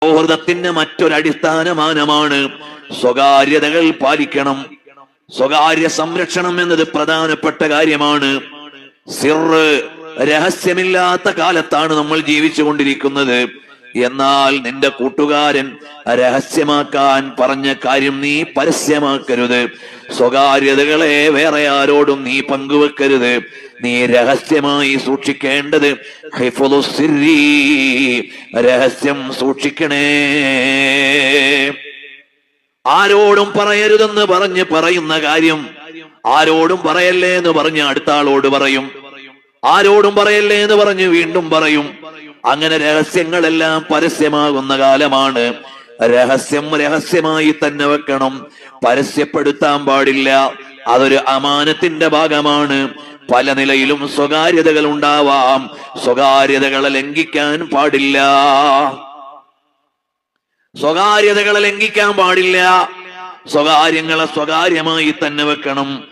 സൗഹൃദത്തിന്റെ മറ്റൊരടിസ്ഥാനമാനമാണ് സ്വകാര്യതകൾ പാലിക്കണം. സ്വകാര്യ സംരക്ഷണം എന്നത് പ്രധാനപ്പെട്ട കാര്യമാണ്. സിർറ്, രഹസ്യമില്ലാത്ത കാലത്താണ് നമ്മൾ ജീവിച്ചു കൊണ്ടിരിക്കുന്നത്. എന്നാൽ നിന്റെ കൂട്ടുകാരൻ രഹസ്യമാക്കാൻ പറഞ്ഞ കാര്യം നീ പരസ്യമാക്കരുത്. സ്വകാര്യതകളെ വേറെ ആരോടും നീ പങ്കുവെക്കരുത്. നീ രഹസ്യമായി സൂക്ഷിക്കേണ്ടത് ഹിഫ്ളുസ് സിർരി, രഹസ്യം സൂക്ഷിക്കണേ. ആരോടും പറയരുതെന്ന് പറഞ്ഞ് പറയുന്ന കാര്യം ആരോടും പറയല്ലേ എന്ന് പറഞ്ഞ് അടുത്ത ആളോട് പറയും. ആരോടും പറയല്ലേ എന്ന് പറഞ്ഞ് വീണ്ടും പറയും. അങ്ങനെ രഹസ്യങ്ങളെല്ലാം പരസ്യമാകുന്ന കാലമാണ്. രഹസ്യം രഹസ്യമായി തന്നെ വെക്കണം, പരസ്യപ്പെടുത്താൻ പാടില്ല. അതൊരു അമാനത്തിന്റെ ഭാഗമാണ്. പല നിലയിലും സ്വകാര്യതകൾ ഉണ്ടാവാം. സ്വകാര്യതകളെ ലംഘിക്കാൻ പാടില്ല. സ്വകാര്യതകളെ ലംഘിക്കാൻ പാടില്ല. സ്വകാര്യങ്ങളെ സ്വകാര്യമായി തന്നെ വെക്കണം.